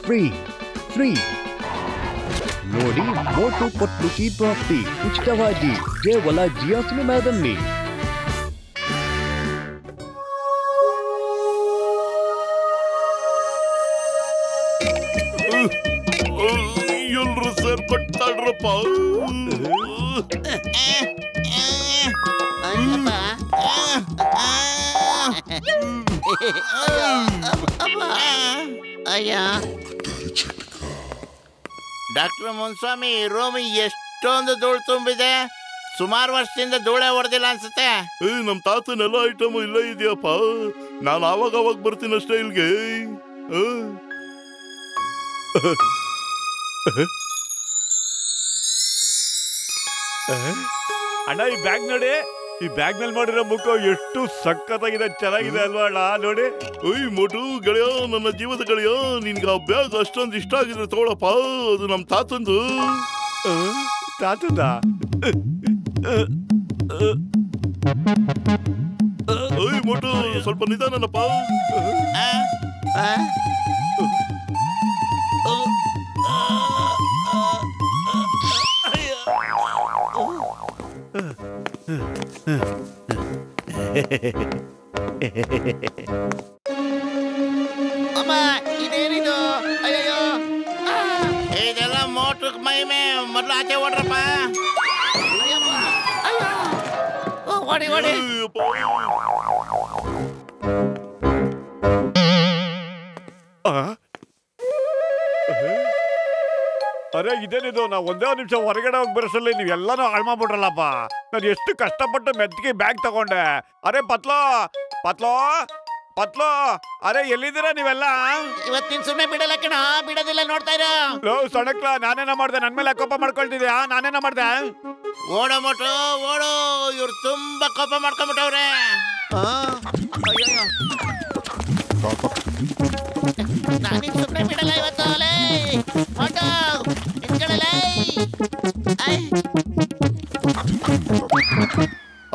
Free free ನೋಡಿ ಮೋಟು ಪತ್ಲು ಕಿ ಪ್ರಾಪ್ತಿ ಉಚಿತವಾಗಿ ಕೇವಲ ಜಿಯೋ ಸಿನಿಮಾದಲ್ಲಿ. ಎಲ್ರು ಸೇರ್ಪಟ್ಟಾಡ್ರಪ್ಪ. ಡಾಕ್ಟರ್ ಮುನ್ಸ್ವಾಮಿ, ರೂಮ್ ಎಷ್ಟೊಂದು ಧೂಳು ತುಂಬಿದೆ. ಸುಮಾರು ವರ್ಷದಿಂದ ಧೂಳೆ ಹೊಡೆದಿಲ್ಲ ಅನ್ಸುತ್ತೆ. ನಮ್ ತಾತನೆಲ್ಲ ಐಟಮ್ ಇಲ್ಲ ಇದೆಯಪ್ಪ. ನಾನು ಆವಾಗ ಬರ್ತೀನಿ ಅಷ್ಟೇ ಇಲ್ಗೆ. ಅಣ್ಣ, ಈ ಬ್ಯಾಗ್ ನೋಡಿ. ಈ ಬ್ಯಾಗ್ ನಲ್ಲಿ ಮಾಡಿರೋ ಮುಖ ಎಷ್ಟು ಸಖತ್ತಾಗಿದೆ, ಚೆನ್ನಾಗಿದೆ ಅಲ್ವಾ ಅಣ್ಣ? ನೋಡಿ. ಮೋಟು ಗೆಳೆಯ, ನನ್ನ ಜೀವದ ಗೆಳೆಯ, ನಿನ್ಗೆ ಆ ಬ್ಯಾಗ್ ಅಷ್ಟೊಂದು ಇಷ್ಟ ಆಗಿದ್ರೆ ತಗೊಳಪ್ಪ. ಅದು ನಮ್ ತಾತಂದು. ತಾತಂದ? ಮೋಟು ಸ್ವಲ್ಪ ನಿಧಾನಪ್ಪ. ಅಮ್ಮ, ಇದೇನಿದು? ಅಯ್ಯೋ, ಇದೆಲ್ಲ ಮೋಟ್ರ ಮೈಮೆ. ಮೊದಲು ಆಚೆ ಓಡ್ರಪ್ಪ. ಓಡಿ ಓಡಿ. ಅರೆ, ಇದೇನಿದು? ನಾ ಒಂದೇ ಒಂದು ನಿಮಿಷ ಹೊರಗಡೆ ಹೋಗಿ ಬರೋಸಲ್ಲಿ ನೀವೆಲ್ಲಾನು ಹಾಳು ಮಾಡ್ಬಿಟ್ರಲ್ಲಪ್ಪ. ನಾನು ಎಷ್ಟು ಕಷ್ಟಪಟ್ಟು ಮೆತ್ತಿಗೆ ಬ್ಯಾಗ್ ತಗೊಂಡೆ. ಅರೆ ಪತ್ಲೋ ಪತ್ಲೋ ಪತ್ಲೋ, ಅರೆ ಎಲ್ಲಿದ್ದೀರಾ ನೀವೆಲ್ಲ? ಇವತ್ತಿನ ಸುಮ್ಮನೆ ಬಿಡಲ್ಲ ಕಣ, ಬಿಡೋದಿಲ್ಲ. ನೋಡ್ತಾ ಇರೋ ಸಣಕ್ಲ, ನಾನೇನ ಮಾಡ್ದೆ? ನನ್ ಮೇಲೆ ಕೋಪ ಮಾಡ್ಕೊಳ್ತಿದ್ಯಾ? ನಾನೇನ ಮಾಡ್ದೆ? ಓಡೋ ಮೋಟು ಓಡೋ. ಇವ್ರು ತುಂಬಾ ಕೋಪ ಮಾಡ್ಕೊಂಡ್ಬಿಟ್ಟವ್ರೆ. ನಾನಿನ್ ಸುಮ್ಮನೆ ಬಿಡಲ್ಲ ಇವತ್ತು. ಮೋಟು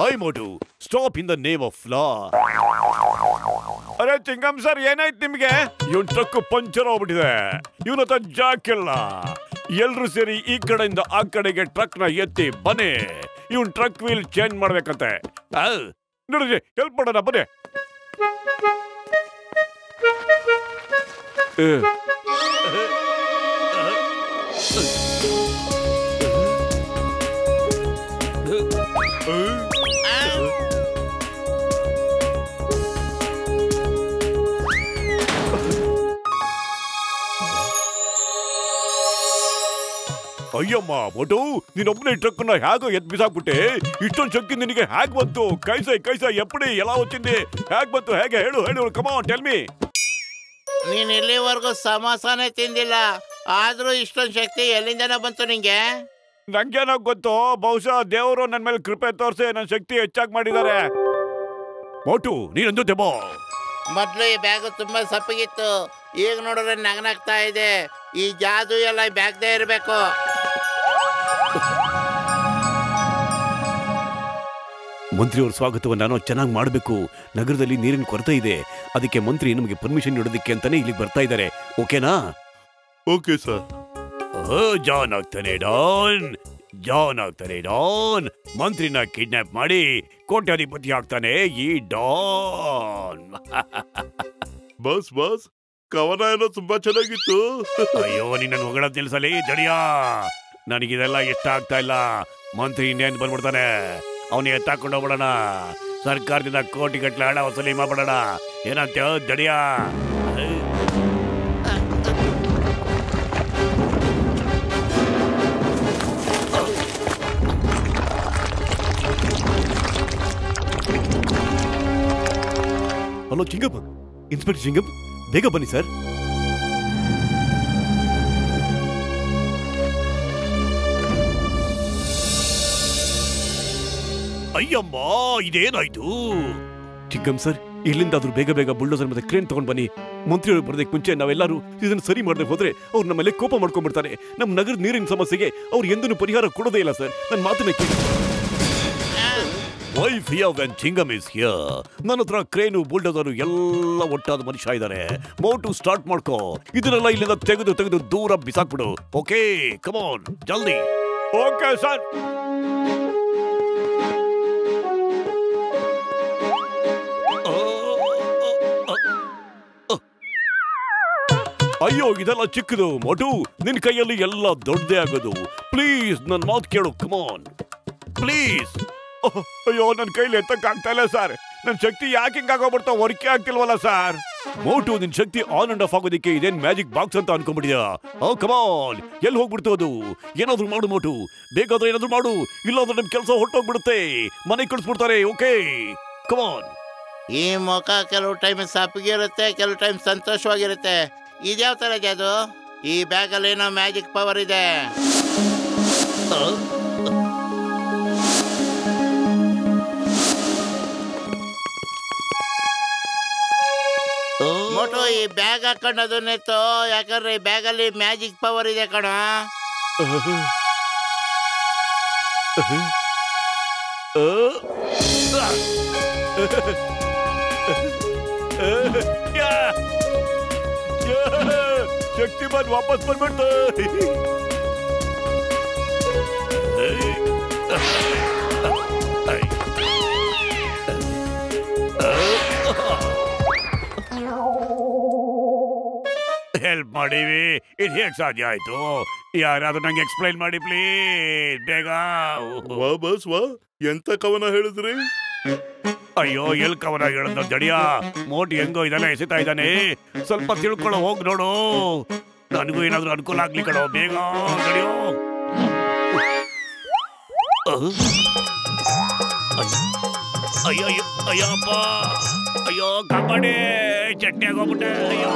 ಐ Motu, stop in the name of law. ಅರೆ ಚಿಂಗಮ್ ಸರ್, ಏನಾಯ್ತು ನಿಮ್ಗೆ? ಇವನ್ ಟ್ರಕ್ ಪಂಚರ್ ಹೋಗ್ಬಿಟ್ಟಿದೆ. ಇವನ ಹತ್ರ ಜಾಕಿಲ್ಲ. ಎಲ್ರು ಸೇರಿ ಈ ಕಡೆಯಿಂದ ಆ ಕಡೆಗೆ ಟ್ರಕ್ ನ ಎತ್ತಿ ಬನ್ನಿ. ಇವನ್ ಟ್ರಕ್ ವೀಲ್ ಚೇಂಜ್ ಮಾಡ್ಬೇಕಂತೆ. ನೋಡಿದ್ರಿ, ಹೆಲ್ಪ್ ಮಾಡೋಣ ಬನ್ನಿ. ಅಯ್ಯಮ್ಮ ಮೋಟು, ನೀನೊಬ್ಬನೇ ಟ್ರಕ್ನ ಹೇಗೋ ಎದ್ ಬಿಸಾಕ್ಬಿಟ್ಟೆ. ಇಷ್ಟೊಂದು ಶಕ್ತಿ ನಿನಗೆ ಹೇಗ್ ಬಂತು? ಕೈಸ ಎಪ್ಪಡಿ ಎಲ್ಲ వచ్చింది? ಹೇಗ್ ಬಂತು? ಹೇಗೆ ಹೇಳು ಹೇಳು, ಕಮ್ ಆನ್ ಟೆಲ್ ಮೀ. ನೀನ್ ಇಲ್ಲಿವರೆಗೂ ಸಮೋಸಾನೇ ತಿಂದಿಲ್ಲ, ಆದ್ರೂ ಇಷ್ಟೊಂದು ಶಕ್ತಿ ಎಲ್ಲಿಂದನ ಬಂತು ನಿಂಗೆ? ನಂಗೇನೋ ಗೊತ್ತು, ಬಹುಶಃ ದೇವರು ನನ್ನ ಮೇಲೆ ಕೃಪೆ ತೋರಿಸಿ ನನ್ನ ಶಕ್ತಿ ಹೆಚ್ಚಾಗಿ ಮಾಡಿದ್ದಾರೆ. ಮೋಟು, ನೀನೊಂದು ದೆಬ್ಬ. ಮೊದ್ಲು ಈ ಬ್ಯಾಗ್ ತುಂಬಾ ಸಪ್ಪಗಿತ್ತು, ಈಗ ನೋಡಿದ್ರೆ ನಗನಾಗ್ತಾ ಇದೆ. ಈ ಜಾದು ಎಲ್ಲ ಈ ಬ್ಯಾಗ್ದೇ ಇರ್ಬೇಕು. ಮಂತ್ರಿಯವ್ರ ಸ್ವಾಗತವನ್ನು ನಾನು ಚೆನ್ನಾಗಿ ಮಾಡಬೇಕು. ನಗರದಲ್ಲಿ ನೀರಿನ ಕೊರತೆ ಇದೆ, ಅದಕ್ಕೆ ಮಂತ್ರಿ ನಮಗೆ ಪರ್ಮಿಷನ್ ನೀಡೋದಕ್ಕೆ ಅಂತಾನೆ ಇಲ್ಲಿಗೆ ಬರ್ತಾ ಇದ್ದಾರೆ. ಓಕೆನಾ? Okay sir. ಜಾನ್ ಆಗ್ತಾನೆ ಡಾನ್, ಜಾನ್ ಆಗ್ತಾನೆ ಡಾನ್. ಮಂತ್ರಿನ ಕಿಡ್ನಾಪ್ ಮಾಡಿ ಕೋಟ್ಯಾಧಿಪತಿ ಆಗ್ತಾನೆ ಈ ಡಾನ್. ಬಸ್ ಬಸ್, ಕವನ ಏನೋ ತುಂಬಾ ಚೆನ್ನಾಗಿತ್ತು. ಅಯ್ಯೋ, ನಿನ್ನ ಹೊಗಳ ತಿಳಿಸಲಿ ಜಡಿಯಾ. ನನಗಿದೆಲ್ಲ ಇಷ್ಟ ಆಗ್ತಾ ಇಲ್ಲ. ಮಂತ್ರಿ ಇನ್ನೇನು ಬಂದ್ಬಿಡ್ತಾನೆ. ಅವನಿಗೆ ಎತ್ತಾಕೊಂಡು ಹೋಗ್ಬಿಡೋಣ. ಸರ್ಕಾರದಿಂದ ಕೋಟಿಗಟ್ಟಲೆ ಹಣ ವಸೂಲಿ ಮಾಡ್ಬಿಡೋಣ. ಏನಂತ ಜಡಿಯಾ? ಹಲೋ ಚಿಂಗಪ್ಪ, ಇನ್ಸ್ಪೆಕ್ಟರ್ ಚಿಂಗಪ್ಪ, ಬೇಗ ಬನ್ನಿ ಸರ್. ಅಯ್ಯಮ್ಮ, ಇದೇನಾಯ್ತು? ಚಿಕ್ಕಮ್ ಸರ್, ಇಲ್ಲಿಂದಾದ್ರೂ ಬೇಗ ಬೇಗ ಬುಲ್ಡೋಸರ್ ಮತ್ತೆ ಕ್ರೇನ್ ತಗೊಂಡ್ ಬನ್ನಿ. ಮಂತ್ರಿಯವರು ಬರೋದಕ್ಕೆ ಮುಂಚೆ ನಾವೆಲ್ಲರೂ ಇದನ್ನು ಸರಿ ಮಾಡದೆ ಹೋದ್ರೆ ಅವ್ರು ನಮ್ಮ ಮೇಲೆ ಕೋಪ ಮಾಡ್ಕೊಂಡ್ಬಿಡ್ತಾರೆ. ನಮ್ಮ ನಗರದ ನೀರಿನ ಸಮಸ್ಯೆಗೆ ಅವ್ರು ಎಂದೂ ಪರಿಹಾರ ಕೊಡೋದೇ ಇಲ್ಲ ಸರ್. ನನ್ನ ಮಾತನ್ನ ಕೇಳಿ. Why fear when Chingam is here. ನನ್ನ ಹತ್ರ ಕ್ರೇನು ಬುಲ್ಡೋದರು ಎಲ್ಲ ಒಟ್ಟಾದ ಮನುಷ್ಯ ಇದ್ದಾರೆ. ಮೋಟು ಸ್ಟಾರ್ಟ್ ಮಾಡ್ಕೋ. ಇದನ್ನೆಲ್ಲ ಇಲ್ಲಿಂದ ತೆಗೆದು ದೂರ ಬಿಸಾಕ್ಬಿಡು. ಓಕೆ ಕಮಾನ್ ಜಲ್ದಿ. Okay sir. ಅಯ್ಯೋ ಇದೆಲ್ಲ ಚಿಕ್ಕದು. ಮೋಟು ನಿನ್ ಕೈಯಲ್ಲಿ ಎಲ್ಲ ದೊಡ್ಡದೇ ಆಗೋದು. ಪ್ಲೀಸ್ ನನ್ ಮಾತು ಕೇಳು. ಕಮಾನ್ ಪ್ಲೀಸ್. ಅಯ್ಯೋ ನನ್ ಕೈಲಿ ಎತ್ತಕ್ ಆಗ್ತಾ ಇಲ್ಲ ಸರ್. ನನ್ ಶಕ್ತಿ ಯಾಕೆ ಹಿಂಗಾಗೋಗ್ಬಿಡ್ತಾ ವರ್ಕೆ ಆಗ್ತಿಲ್ವಲ್ಲ ಸರ್. ಮೋಟು ನಿನ್ ಶಕ್ತಿ ಆನ್ ಅಂಡ್ ಆಫ್ ಆಗೋದಕ್ಕೆ ಇದೇನ್ ಮ್ಯಾಜಿಕ್ ಬಾಕ್ಸ್ ಅಂತ ಅನ್ಕೊಂಡ್ಬಿಟ್ಟಿದ್ಯಾ? ಕಮಾನ್ ಎಲ್ಲಿ ಹೋಗ್ಬಿಡ್ತು ಅದು? ಏನಾದ್ರು ಮಾಡು ಮೋಟು, ಬೇಕಾದ್ರೆ ಏನಾದ್ರು ಮಾಡು. ಇಲ್ಲಾಂದ್ರೆ ನಿಮ್ ಕೆಲಸ ಹೊಟ್ಟೋಗ್ಬಿಡುತ್ತೆ, ಮನೆಗೆ ಕಳಿಸ್ಬಿಡ್ತಾರೆ. Okay come on. ಈ ಮುಖ ಕೆಲವು ಟೈಮ್ ಸಪ್ಪಗಿರುತ್ತೆ, ಕೆಲವು ಟೈಮ್ ಸಂತೋಷವಾಗಿರುತ್ತೆ. ಇದ್ಯಾವ ತರ ಅದು? ಈ ಬ್ಯಾಗಲ್ಲಿ ಏನೋ ಮ್ಯಾಜಿಕ್ ಪವರ್ ಇದೆ. ಮೋಟು ಈ ಬ್ಯಾಗ್ ಹಾಕೊಂಡು ನೆತ್ತು, ಯಾಕಂದ್ರೆ ಈ ಬ್ಯಾಗಲ್ಲಿ ಮ್ಯಾಜಿಕ್ ಪವರ್ ಇದೆ ಕಣ. ಶಕ್ತಿಮಾನ್ ವಾಪಸ್ ಬಂದ್ಬಿಡ್ತು. ಹೆಲ್ಪ್ ಮಾಡಿವಿ. ಇದು ಹೇಗೆ ಸಾಧ್ಯ ಆಯ್ತು? ಯಾರಾದ್ರೂ ನಂಗೆ ಎಕ್ಸ್ಪ್ಲೈನ್ ಮಾಡಿ ಪ್ಲೀಸ್ ಬೇಗ. ವಾ ಬಸ್ ವಾ, ಎಂತ ಕವನ ಹೇಳಿದ್ರಿ? ಅಯ್ಯೋ ಎಲ್ ಕವನ ಹೇಳದ ಜಡಿಯ. ಮೋಟಿ ಹೆಂಗೋ ಇದೆಲ್ಲ ಎಸಿತಾ ಇದ್ದಾನೆ. ಸ್ವಲ್ಪ ತಿಳ್ಕೊಳ್ಳೋ ಹೋಗ್ ನೋಡು. ನನಗೂ ಏನಾದ್ರೂ ಅನುಕೂಲ ಆಗ್ಲಿ ಕಣೋ. ಬೇಗ ಜಡಿಯೋ. ಅಯ್ಯೋ ಅಯ್ಯಪ್ಪ, ಅಯ್ಯೋ ಕಾಪಾಡಿ, ಚಟ್ನಿ ಆಗೋಗ್ಬಿಟ್ಟೆ. ಅಯ್ಯೋ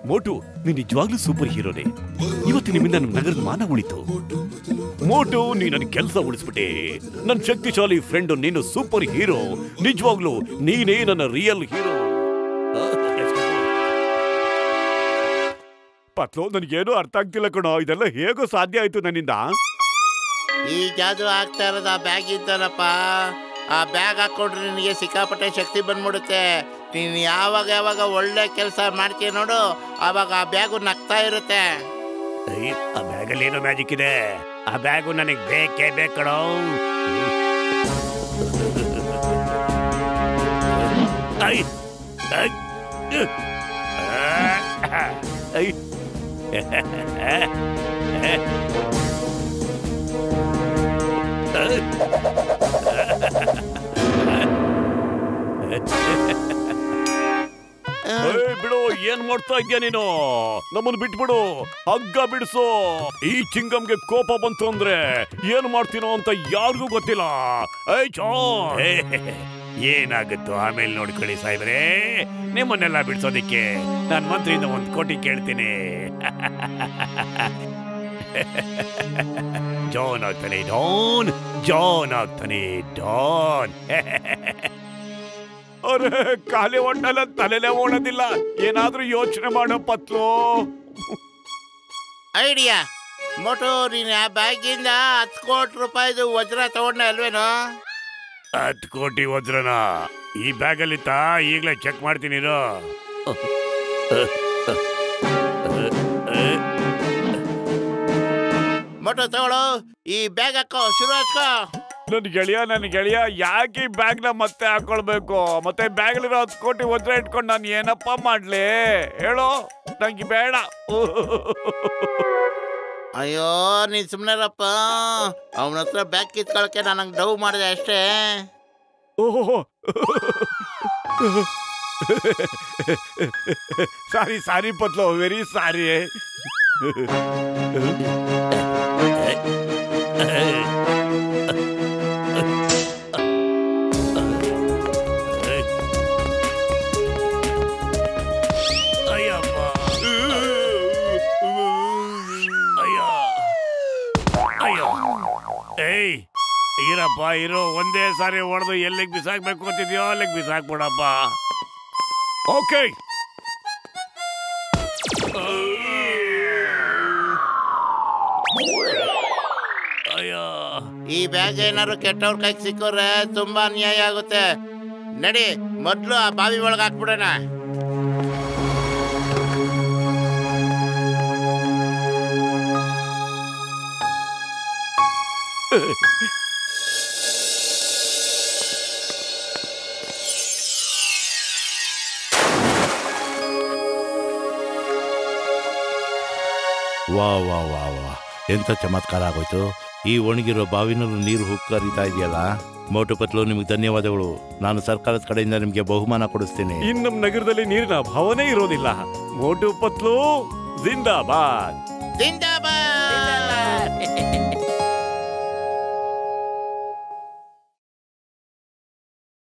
ಮೋಟು ನೀನ್ ನಿಜವಾಗ್ಲೂ ಸೂಪರ್ ಹೀರೋನೇ. ಇವತ್ತು ನಿಮ್ಮಿಂದ ನಮ್ಮ ನಗರದ ಮಾನ ಉಳಿತು. ಮೋಟು ನೀ ನನ್ನ ಕೆಲಸ ಉಳಿಸ್ಬಿಟ್ಟೆ. ನನ್ನ ಶಕ್ತಿಶಾಲಿ ಫ್ರೆಂಡ್ ನೀನು ಸೂಪರ್ ಹೀರೋ. ನಿಜವಾಗ್ಲೂ ನೀನೇ ನನ್ನ ರಿಯಲ್ ಹೀರೋ. ಪತ್ಲೋ ನನಗೇನು ಅರ್ಥ ಆಗ್ತಿಲ್ಲ ಕಣೋ. ಇದೆಲ್ಲ ಹೇಗೋ ಸಾಧ್ಯ ಆಯ್ತು ನನ್ನಿಂದ? ಈ ಜಾದು ಆಗ್ತಾ ಇರೋದು ಆ ಬ್ಯಾಗ್ ಇದ್ದಲ್ಲಪ್ಪ. ಆ ಬ್ಯಾಗ್ ಹಾಕೊಂಡ್ರೆ ನಿನಗೆ ಸಿಕ್ಕಾಪಟ್ಟೆ ಶಕ್ತಿ ಬಂದ್ಬಿಡುತ್ತೆ. ನೀನು ಯಾವಾಗ ಯಾವಾಗ ಒಳ್ಳೆ ಕೆಲಸ ಮಾಡ್ತೀಯ ನೋಡು, ಆವಾಗ ಆ ಬ್ಯಾಗು ನಗ್ತಾ ಇರುತ್ತೆ. ಆ ಬ್ಯಾಗಲ್ಲಿ ಏನೋ ಮ್ಯಾಜಿಕ್ ಇದೆ. ಆ ಬ್ಯಾಗು ನನಗೆ ಬೇಕೇ ಬೇಕಣೋ. ಬಿಡು, ಏನ್ ಮಾಡ್ತಾ ಇದ್ಯಾ ನೀನು? ನಮ್ಮನ್ನು ಬಿಟ್ಬಿಡು, ಹಗ್ಗ ಬಿಡಿಸು. ಈ ಚಿಂಗಮ್ಗೆ ಕೋಪ ಬಂತು ಅಂದ್ರೆ ಏನ್ ಮಾಡ್ತೀನೋ ಅಂತ ಯಾರಿಗೂ ಗೊತ್ತಿಲ್ಲ. ಏನಾಗುತ್ತೋ ಆಮೇಲೆ ನೋಡ್ಕೊಳ್ಳಿ ಸಾಯ್ಬ್ರೆ. ನಿಮ್ಮನ್ನೆಲ್ಲ ಬಿಡಿಸೋದಿಕ್ಕೆ ನಾನ್ ಮಂತ್ರಿಯಿಂದ 1 ಕೋಟಿ ಕೇಳ್ತೀನಿ. ಜಾನ್ ಆಗ್ತಾನೆ ಡಾನ್, ಜಾನ್ ಆಗ್ತಾನೆ ಡಾನ್. ಅರೆ ಕಾಲೇ ಒಣ್ಣಲ್ಲ, ತಲೆನೇ ಓಡೋದಿಲ್ಲ. ಏನಾದ್ರೂ ಯೋಚನೆ ಮಾಡೋ ಪತ್ಲು. ಐಡಿಯಾ ಮೋಟು, ನೀನು ಆ ಬ್ಯಾಗಿಂದ 10 ಕೋಟಿ ರೂಪಾಯಿದು ವಜ್ರ ತಗೊಂಡ ಅಲ್ವೇನೋ? 10 ಕೋಟಿ ವಜ್ರನ ಈ ಬ್ಯಾಗಲ್ಲಿತ್ತ? ಈಗಲೇ ಚೆಕ್ ಮಾಡ್ತೀನಿ. ಮೋಟು ತಗೊಳ್ಳೋ, ಈ ಬ್ಯಾಗ್ ಹಾಕೋ, ಶುರು ಹಾಕೋ. ನನ್ ಗೆಳೆಯ ಯಾಕೆ ಈ ಬ್ಯಾಗ್ನ ಮತ್ತೆ ಹಾಕೊಳ್ಬೇಕು? ಮತ್ತೆ ಬ್ಯಾಗ್ಲಿರೋ 10 ಕೋಟಿ ವಜ್ರ ಇಟ್ಕೊಂಡು ನಾನು ಏನಪ್ಪ ಮಾಡ್ಲಿ ಹೇಳೋ? ನಂಗೆ ಬೇಡ. ಅಯ್ಯೋ ನೀನ್ ಸುಮ್ನೆರಪ್ಪ. ಅವನ ಹತ್ರ ಬ್ಯಾಗ್ ಕಿತ್ಕೊಳಕ್ಕೆ ನಾನು ಡವ್ ಮಾಡಿದೆ ಅಷ್ಟೇ. ಓಹೋ ಸಾರಿ ಪತ್ಲು, ವೆರಿ ಸಾರಿ. ಏಯ್ ಇರಪ್ಪ, ಇರೋ. ಒಂದೇ ಸಾರಿ ಹೊಡೆದು ಎಲ್ಲಿಗೆ ಬಿಸಾಕ್ಬೇಕು ಅಂತಿದ್ಯೋ ಅಲ್ಲಿಗೆ ಬಿಸಾಕ್ಬಿಡಪ್ಪ. ಓಕೆ ಈ ಬ್ಯಾಗ್ ಏನಾದ್ರು ಕೆಟ್ಟವ್ರ ಕೈಗೆ ಸಿಕ್ಕೋರೆ ತುಂಬಾ ಅನ್ಯಾಯ ಆಗುತ್ತೆ. ನಡಿ ಮೊದ್ಲು ಆ ಬಾವಿ ಒಳಗೆ ಹಾಕ್ಬಿಡೋಣ. ವಾ ವಾ ವಾ ವಾ, ಎಂತ ಚಮತ್ಕಾರ ಆಗೋಯ್ತು. ಈ ಒಣಗಿರೋ ಬಾವಿನಲ್ಲೂ ನೀರು ಹುಕ್ಕರಿತಾ ಇದೆಯಲ್ಲ. ಮೋಟು ಪತ್ಲು, ನಿಮ್ಗೆ ಧನ್ಯವಾದಗಳು. ನಾನು ಸರ್ಕಾರದ ಕಡೆಯಿಂದ ನಿಮ್ಗೆ ಬಹುಮಾನ ಕೊಡಿಸ್ತೀನಿ. ಇನ್ನು ನಮ್ಮ ನಗರದಲ್ಲಿ ನೀರಿನ ಅಭಾವನೇ ಇರೋದಿಲ್ಲ. ಮೋಟು ಪತ್ಲು ಜಿಂದಾಬಾದ್. ಜಿಂದಾಬಾದ್.